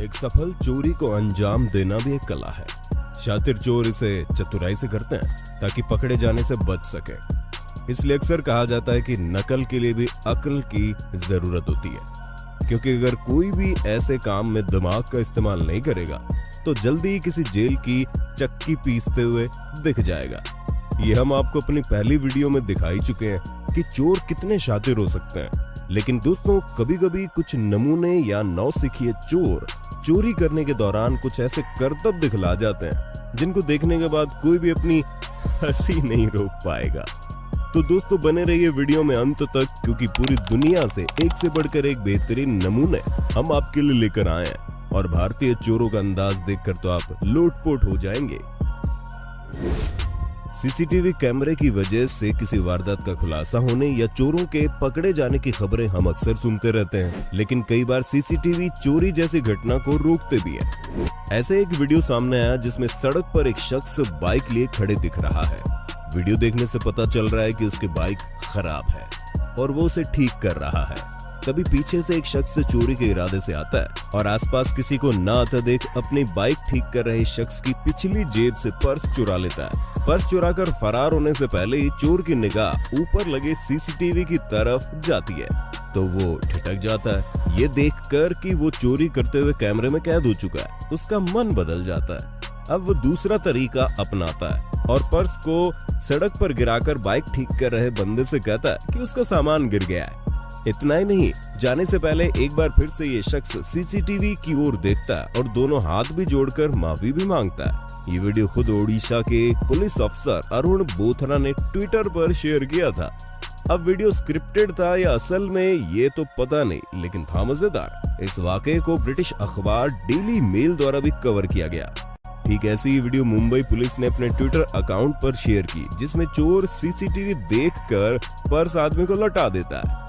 एक सफल चोरी को अंजाम देना भी एक कला है। शातिर चोर इसे चतुराई से करते हैं ताकि पकड़े जाने से बच सके। इसलिए अक्सर कहा जाता है कि नकल के लिए भी अक्ल की जरूरत होती है, क्योंकि अगर कोई भी ऐसे काम में दिमाग का इस्तेमाल नहीं करेगा तो जल्दी ही किसी जेल की चक्की पीसते हुए दिख जाएगा। ये हम आपको अपनी पहली वीडियो में दिखा ही चुके हैं कि चोर कितने शातिर हो सकते हैं। लेकिन दोस्तों, कभी कभी कुछ नमूने या नौसिखिए चोर चोरी करने के दौरान कुछ ऐसे करतब दिखला जाते हैं जिनको देखने के बाद कोई भी अपनी हंसी नहीं रोक पाएगा। तो दोस्तों, बने रहिए वीडियो में अंत तक, क्योंकि पूरी दुनिया से एक से बढ़कर एक बेहतरीन नमूने हम आपके लिए लेकर आए हैं और भारतीय चोरों का अंदाज देखकर तो आप लोटपोट हो जाएंगे। सीसीटीवी कैमरे की वजह से किसी वारदात का खुलासा होने या चोरों के पकड़े जाने की खबरें हम अक्सर सुनते रहते हैं, लेकिन कई बार सीसीटीवी चोरी जैसी घटना को रोकते भी हैं। ऐसे एक वीडियो सामने आया जिसमें सड़क पर एक शख्स बाइक लिए खड़े दिख रहा है। वीडियो देखने से पता चल रहा है कि उसकी बाइक खराब है और वो उसे ठीक कर रहा है। तभी पीछे से एक शख्स चोरी के इरादे से आता है और आसपास किसी को न आता देख अपनी बाइक ठीक कर रहे शख्स की पिछली जेब से पर्स चुरा लेता है। पर्स चुराकर फरार होने से पहले ही चोर की निगाह ऊपर लगे सीसीटीवी की तरफ जाती है तो वो ठिठक जाता है। ये देखकर कि वो चोरी करते हुए कैमरे में कैद हो चुका है, उसका मन बदल जाता है। अब वो दूसरा तरीका अपनाता है और पर्स को सड़क पर गिराकर बाइक ठीक कर रहे बंदे से कहता है कि उसका सामान गिर गया है। इतना ही नहीं, जाने से पहले एक बार फिर से ये शख्स सीसीटीवी की ओर देखता है और दोनों हाथ भी जोड़कर माफी भी मांगता है। ये वीडियो खुद ओडिशा के पुलिस अफसर अरुण बोथरा ने ट्विटर पर शेयर किया था। अब वीडियो स्क्रिप्टेड था या असल में ये तो पता नहीं, लेकिन था मजेदार। इस वाकये को ब्रिटिश अखबार डेली मेल द्वारा भी कवर किया गया। ठीक ऐसी ही वीडियो मुंबई पुलिस ने अपने ट्विटर अकाउंट पर शेयर की, जिसमें चोर सीसीटीवी देखकर पर्स आदमी को लौटा देता है।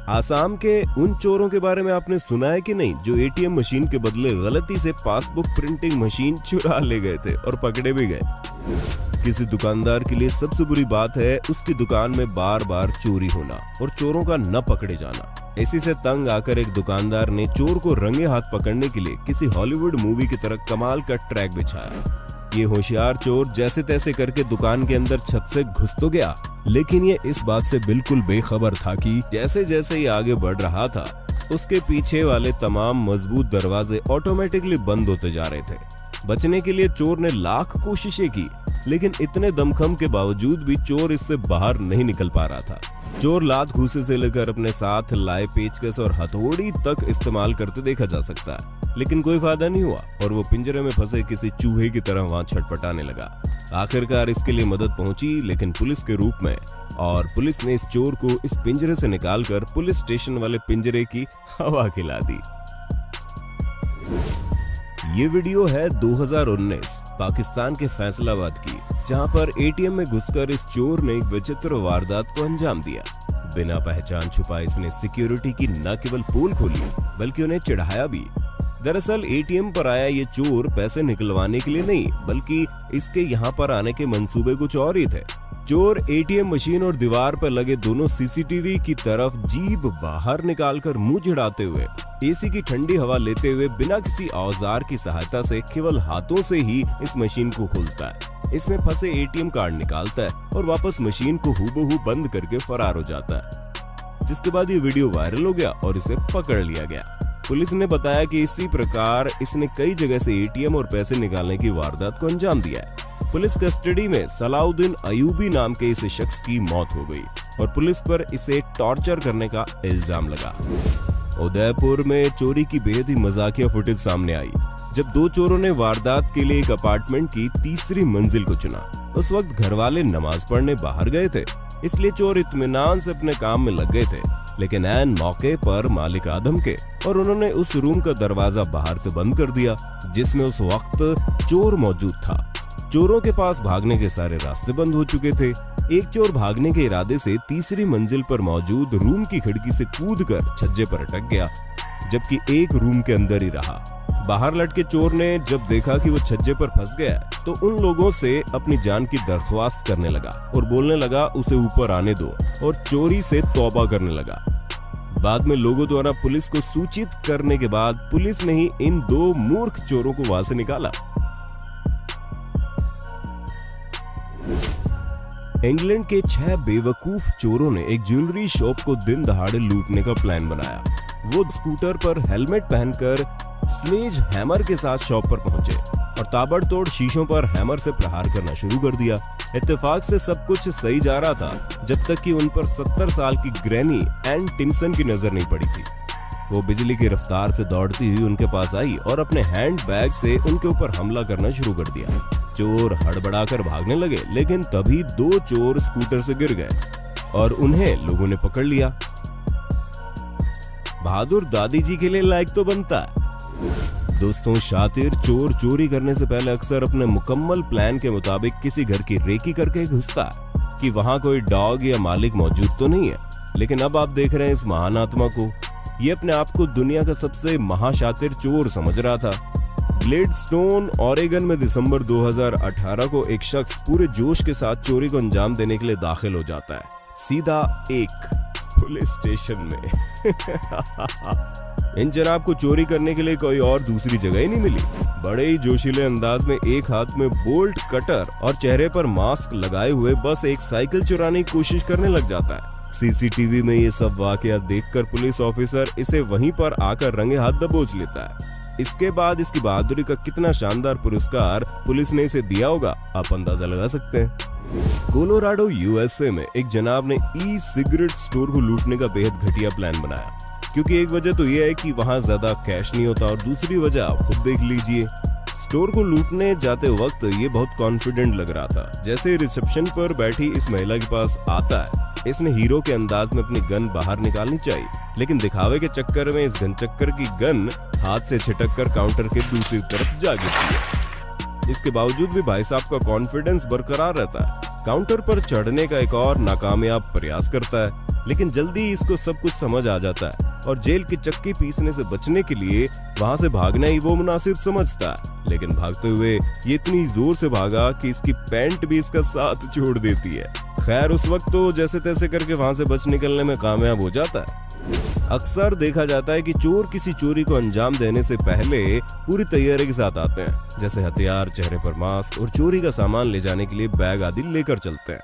आसाम के उन चोरों के बारे में आपने सुना है कि नहीं, जो एटीएम मशीन के बदले गलती से पासबुक प्रिंटिंग मशीन चुरा ले गए थे और पकड़े भी गए। किसी दुकानदार के लिए सबसे बुरी बात है उसकी दुकान में बार बार चोरी होना और चोरों का न पकड़े जाना। इसी से तंग आकर एक दुकानदार ने चोर को रंगे हाथ पकड़ने के लिए किसी हॉलीवुड मूवी की तरह कमाल का ट्रैक बिछाया। ये होशियार चोर जैसे तैसे करके दुकान के अंदर छत से घुस तो गया, लेकिन ये इस बात से बिल्कुल बेखबर था कि जैसे जैसे ये आगे बढ़ रहा था उसके पीछे वाले तमाम मजबूत दरवाजे ऑटोमेटिकली बंद होते जा रहे थे। बचने के लिए चोर ने लाख कोशिशें की, लेकिन इतने दमखम के बावजूद भी चोर इससे बाहर नहीं निकल पा रहा था। चोर लात घूसे से लेकर अपने साथ लाए पेचकस और हथौड़ी तक इस्तेमाल करते देखा जा सकता है, लेकिन कोई फायदा नहीं हुआ और वो पिंजरे में फंसे किसी चूहे की तरह वहां छटपटाने लगा। आखिरकार इसके लिए मदद पहुंची, लेकिन पुलिस के रूप में, और पुलिस ने इस चोर को इस पिंजरे से निकालकर पुलिस स्टेशन वाले पिंजरे की हवा खिला दी। ये वीडियो है 2019 पाकिस्तान के फैसलाबाद की, जहां पर एटीएम में घुसकर इस चोर ने एक विचित्र वारदात को अंजाम दिया। बिना पहचान छुपाए इसने सिक्योरिटी की न केवल पोल खोली बल्कि उन्हें चिढ़ाया भी। दरअसल एटीएम पर आया ये चोर पैसे निकलवाने के लिए नहीं, बल्कि इसके यहाँ पर आने के मंसूबे कुछ और ही थे। चोर एटीएम मशीन और दीवार पर लगे दोनों सीसीटीवी की तरफ जीभ बाहर निकालकर मुंह चिढ़ाते हुए एसी की ठंडी हवा लेते हुए बिना किसी औजार की सहायता से केवल हाथों से ही इस मशीन को खोलता है। इसमें फंसे एटीएम कार्ड निकालता है और वापस मशीन को हूबहू बंद करके फरार हो जाता है, जिसके बाद ये वीडियो वायरल हो गया और इसे पकड़ लिया गया। पुलिस ने बताया कि इसी प्रकार इसने कई जगह से एटीएम और पैसे निकालने की वारदात को अंजाम दिया है। पुलिस कस्टडी में सलाउद्दीन अयूबी नाम के इस शख्स की मौत हो गई और पुलिस पर इसे टॉर्चर करने का इल्जाम लगा। उदयपुर में चोरी की बेहद ही मजाकिया फुटेज सामने आई, जब दो चोरों ने वारदात के लिए एक अपार्टमेंट की तीसरी मंजिल को चुना। उस वक्त घर वाले नमाज पढ़ने बाहर गए थे, इसलिए चोर इत्मीनान से अपने काम में लग गए थे, लेकिन ऐन मौके पर मालिक आदम के और उन्होंने उस रूम का दरवाजा बाहर से बंद कर दिया जिसमें उस वक्त चोर मौजूद था। चोरों के पास भागने के सारे रास्ते बंद हो चुके थे। एक चोर भागने के इरादे से तीसरी मंजिल पर मौजूद रूम की खिड़की से कूदकर छज्जे पर अटक गया, जबकि एक रूम के अंदर ही रहा। बाहर लटके चोर ने जब देखा कि वो छज्जे पर फंस गया तो उन लोगों से अपनी जान की दरख्वास्त करने लगा और बोलने लगा उसे ऊपर आने दो और चोरी से तौबा करने लगा। बाद में लोगों द्वारा पुलिस को सूचित करने के बाद पुलिस ने ही इन दो मूर्ख चोरों को वहां से निकाला। इंग्लैंड के 6 बेवकूफ चोरों ने एक ज्वेलरी शॉप को दिन दहाड़े लूटने का प्लान बनाया। वो स्कूटर पर हेलमेट पहनकर स्लेज हैमर के साथ शॉप पर पहुंचे और ताबड़तोड़ शीशों पर हैमर से प्रहार करना शुरू कर दिया। इत्तेफाक से सब कुछ सही जा रहा था जब तक कि उन पर 70 साल की ग्रैनी एन टिम्सन की नजर नहीं पड़ी थी। वो बिजली की रफ्तार से दौड़ती हुई उनके पास आई और अपने हैंड बैग से उनके ऊपर हमला करना शुरू कर दिया। चोर हड़बड़ाकर भागने लगे, लेकिन तभी 2 चोर स्कूटर से गिर गए और उन्हें लोगों ने पकड़ लिया। बहादुर दादी जी के लिए लायक तो बनता है। दोस्तों, शातिर चोर चोरी करने से पहले अक्सर अपने मुकम्मल प्लान के मुताबिक किसी घर की रेकी करके घुसता है कि वहां कोई डॉग या मालिक मौजूद तो नहीं है। लेकिन अब आप देख रहे हैं इस महान आत्मा को। ये अपने आप को दुनिया का सबसे महाशातिर चोर समझ रहा था। ग्लेडस्टोन, ऑरेगन में दिसंबर 2018 को एक शख्स पूरे जोश के साथ चोरी को अंजाम देने के लिए दाखिल हो जाता है, सीधा एक पुलिस स्टेशन में। इन जनाब को चोरी करने के लिए कोई और दूसरी जगह ही नहीं मिली। बड़े ही जोशीले अंदाज में एक हाथ में बोल्ट कटर और चेहरे पर मास्क लगाए हुए बस एक साइकिल चुराने की कोशिश करने लग जाता है। सीसीटीवी में ये सब वाकया देखकर पुलिस ऑफिसर इसे वहीं पर आकर रंगे हाथ दबोच लेता है। इसके बाद इसकी बहादुरी का कितना शानदार पुरस्कार पुलिस ने इसे दिया होगा, आप अंदाजा लगा सकते हैं। कोलोराडो यूएसए में एक जनाब ने ई सिगरेट स्टोर को लूटने का बेहद घटिया प्लान बनाया। क्योंकि एक वजह तो यह है कि वहां ज्यादा कैश नहीं होता और दूसरी वजह आप खुद देख लीजिए। स्टोर को लूटने जाते वक्त ये बहुत कॉन्फिडेंट लग रहा था। जैसे रिसेप्शन पर बैठी इस महिला के पास आता है, इसने हीरो के अंदाज में अपनी गन बाहर निकालनी चाहिए, लेकिन दिखावे के चक्कर में इस घनचक्कर की गन हाथ से छिटक कर काउंटर के दूसरी तरफ जा गिरती है। इसके बावजूद भी भाई साहब का कॉन्फिडेंस बरकरार रहता है। काउंटर पर चढ़ने का एक और नाकामयाब प्रयास करता है, लेकिन जल्दी इसको सब कुछ समझ आ जाता है और जेल की चक्की पीसने से बचने के लिए वहां से भागना ही वो मुनासिब समझता है। लेकिन भागते हुए ये इतनी जोर से भागा कि इसकी पैंट भी इसका साथ छोड़ देती है। खैर, उस वक्त तो जैसे तैसे करके वहां से बच निकलने में कामयाब हो जाता है। अक्सर देखा जाता है कि चोर किसी चोरी को अंजाम देने से पहले पूरी तैयारी के साथ आते हैं, जैसे हथियार, चेहरे पर मास्क और चोरी का सामान ले जाने के लिए बैग आदि लेकर चलते हैं।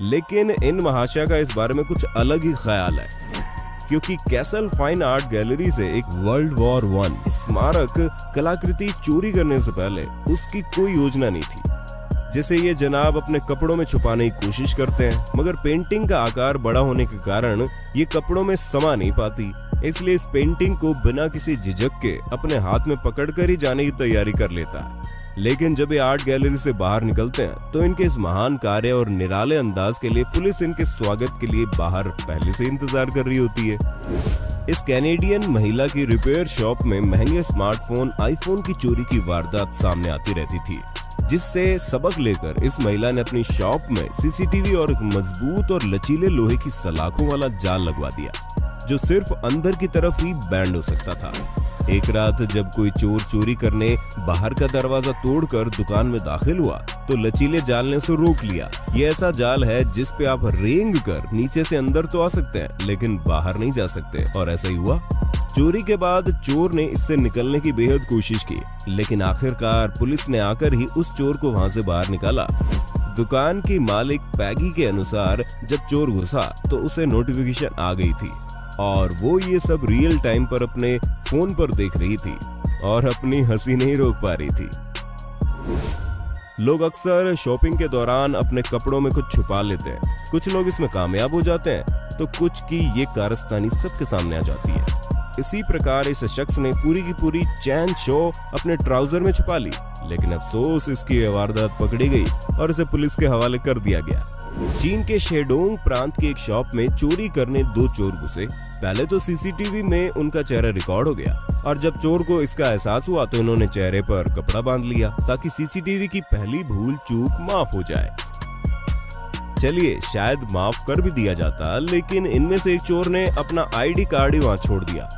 लेकिन इन महाशय का इस बारे में कुछ अलग ही ख्याल है, क्योंकि कैसल फाइन आर्ट गैलरी से एक वर्ल्ड वॉर 1 स्मारक कलाकृति चोरी करने से पहले उसकी कोई योजना नहीं थी, जिसे ये जनाब अपने कपड़ों में छुपाने की कोशिश करते हैं। मगर पेंटिंग का आकार बड़ा होने के कारण ये कपड़ों में समा नहीं पाती, इसलिए इस पेंटिंग को बिना किसी झिझक के अपने हाथ में पकड़कर ही जाने की तैयारी कर लेता है। लेकिन जब ये आर्ट गैलरी से बाहर निकलते हैं तो इनके इस महान कार्य और निराले अंदाज के लिए पुलिस इनके स्वागत के लिए बाहर पहले से इंतजार कर रही होती है। इस कैनेडियन महिला की रिपेयर शॉप में महंगे स्मार्टफोन आईफोन की चोरी की वारदात सामने आती रहती थी, जिससे सबक लेकर इस महिला ने अपनी शॉप में सीसीटीवी और एक मजबूत और लचीले लोहे की सलाखों वाला जाल लगवा दिया, जो सिर्फ अंदर की तरफ ही बैंड हो सकता था। एक रात जब कोई चोर चोरी करने बाहर का दरवाजा तोड़कर दुकान में दाखिल हुआ तो लचीले जाल ने उसे रोक लिया। ये ऐसा जाल है जिस पे आप रेंग कर नीचे से अंदर तो आ सकते हैं, लेकिन बाहर नहीं जा सकते, और ऐसा ही हुआ। चोरी के बाद चोर ने इससे निकलने की बेहद कोशिश की, लेकिन आखिरकार पुलिस ने आकर ही उस चोर को वहां से बाहर निकाला। दुकान की मालिक पैगी के अनुसार जब चोर घुसा तो उसे नोटिफिकेशन आ गई थी और वो ये सब रियल टाइम पर अपने फोन पर देख रही थी और अपनी हंसी नहीं रोक पा रही थी। लोग अक्सर शॉपिंग के दौरान अपने कपड़ों में कुछ छुपा लेते हैं। कुछ लोग इसमें कामयाब हो जाते हैं तो कुछ की ये कारस्तानी सबके सामने आ जाती है। इसी प्रकार इस शख्स ने पूरी की पूरी चैन शो अपने ट्राउजर में छुपा ली, लेकिन अफसोस इसकी वारदात पकड़ी गई और इसे पुलिस के हवाले कर दिया गया। चीन के शेडोंग प्रांत की एक शॉप में चोरी करने 2 चोर घुसे। पहले तो सीसीटीवी में उनका चेहरा रिकॉर्ड हो गया और जब चोर को इसका एहसास हुआ तो इन्होंने चेहरे पर कपड़ा बांध लिया ताकि सीसीटीवी की पहली भूल चूक माफ हो जाए। चलिए, शायद माफ कर भी दिया जाता, लेकिन इनमें से एक चोर ने अपना आईडी कार्ड ही वहां छोड़ दिया।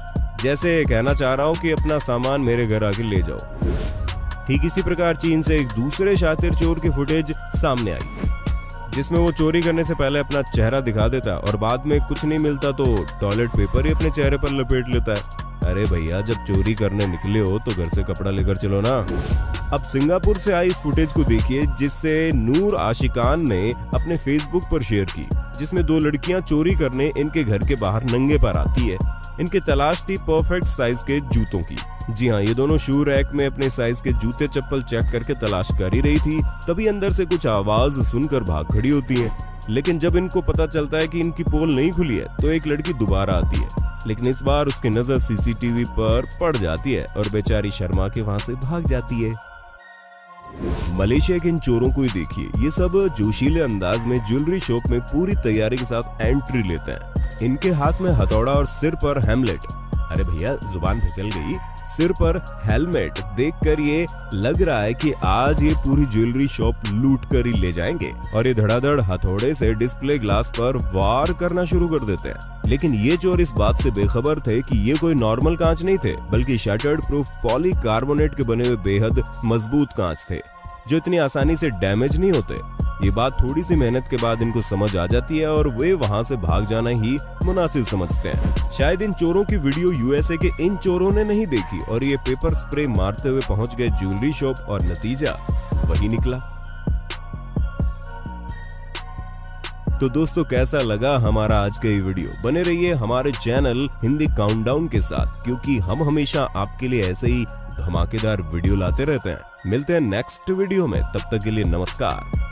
जैसे कहना चाह रहा हूँ कि अपना सामान मेरे घर आके ले जाओ। ठीक इसी प्रकार चीन से एक दूसरे शातिर चोर की फुटेज सामने आई, जिसमें वो चोरी करने से पहले अपना चेहरा दिखा देता है और बाद में कुछ नहीं मिलता तो टॉयलेट पेपर ही अपने चेहरे पर लपेट लेता है। अरे भैया, जब चोरी करने निकले हो तो घर से कपड़ा लेकर चलो ना। अब सिंगापुर से आई इस फुटेज को देखिए, जिससे नूर आशिकान ने अपने फेसबुक पर शेयर की, जिसमें दो लड़कियां चोरी करने इनके घर के बाहर नंगे पैर आती है। इनकी तलाश थी परफेक्ट साइज के जूतों की। जी हाँ, ये दोनों शू रैक में अपने साइज के जूते चप्पल चेक करके तलाश कर ही रही थी, तभी अंदर से कुछ आवाज सुनकर भाग खड़ी होती है। लेकिन जब इनको पता चलता है कि इनकी पोल नहीं खुली है तो एक लड़की दोबारा आती है, लेकिन इस बार उसकी नजर सीसीटीवी पर पड़ जाती है और बेचारी शर्मा के वहां से भाग जाती है। मलेशिया के इन चोरों को ही देखिए, ये सब जोशीले अंदाज में ज्वेलरी शॉप में पूरी तैयारी के साथ एंट्री लेते हैं। इनके हाथ में हथौड़ा और सिर पर हेमलेट। अरे भैया, जुबान फिसल गई। सिर पर हेलमेट देखकर ये लग रहा है कि आज ये पूरी ज्वेलरी शॉप लूट कर ही ले जाएंगे और ये धड़ाधड़ हथौड़े से डिस्प्ले ग्लास पर वार करना शुरू कर देते हैं। लेकिन ये चोर इस बात से बेखबर थे कि ये कोई नॉर्मल कांच नहीं थे, बल्कि शटर्ड प्रूफ पॉलीकार्बोनेट के बने हुए बेहद मजबूत कांच थे, जो इतनी आसानी से डैमेज नहीं होते। ये बात थोड़ी सी मेहनत के बाद इनको समझ आ जाती है और वे वहां से भाग जाना ही मुनासिब समझते हैं। शायद इन चोरों की वीडियो यूएसए के इन चोरों ने नहीं देखी और ये पेपर स्प्रे मारते हुए पहुंच गए ज्वेलरी शॉप और नतीजा वही निकला। तो दोस्तों, कैसा लगा हमारा आज का ये वीडियो? बने रहिए हमारे चैनल हिंदी काउंटडाउन के साथ, क्योंकि हम हमेशा आपके लिए ऐसे ही धमाकेदार वीडियो लाते रहते हैं। मिलते हैं नेक्स्ट वीडियो में, तब तक के लिए नमस्कार।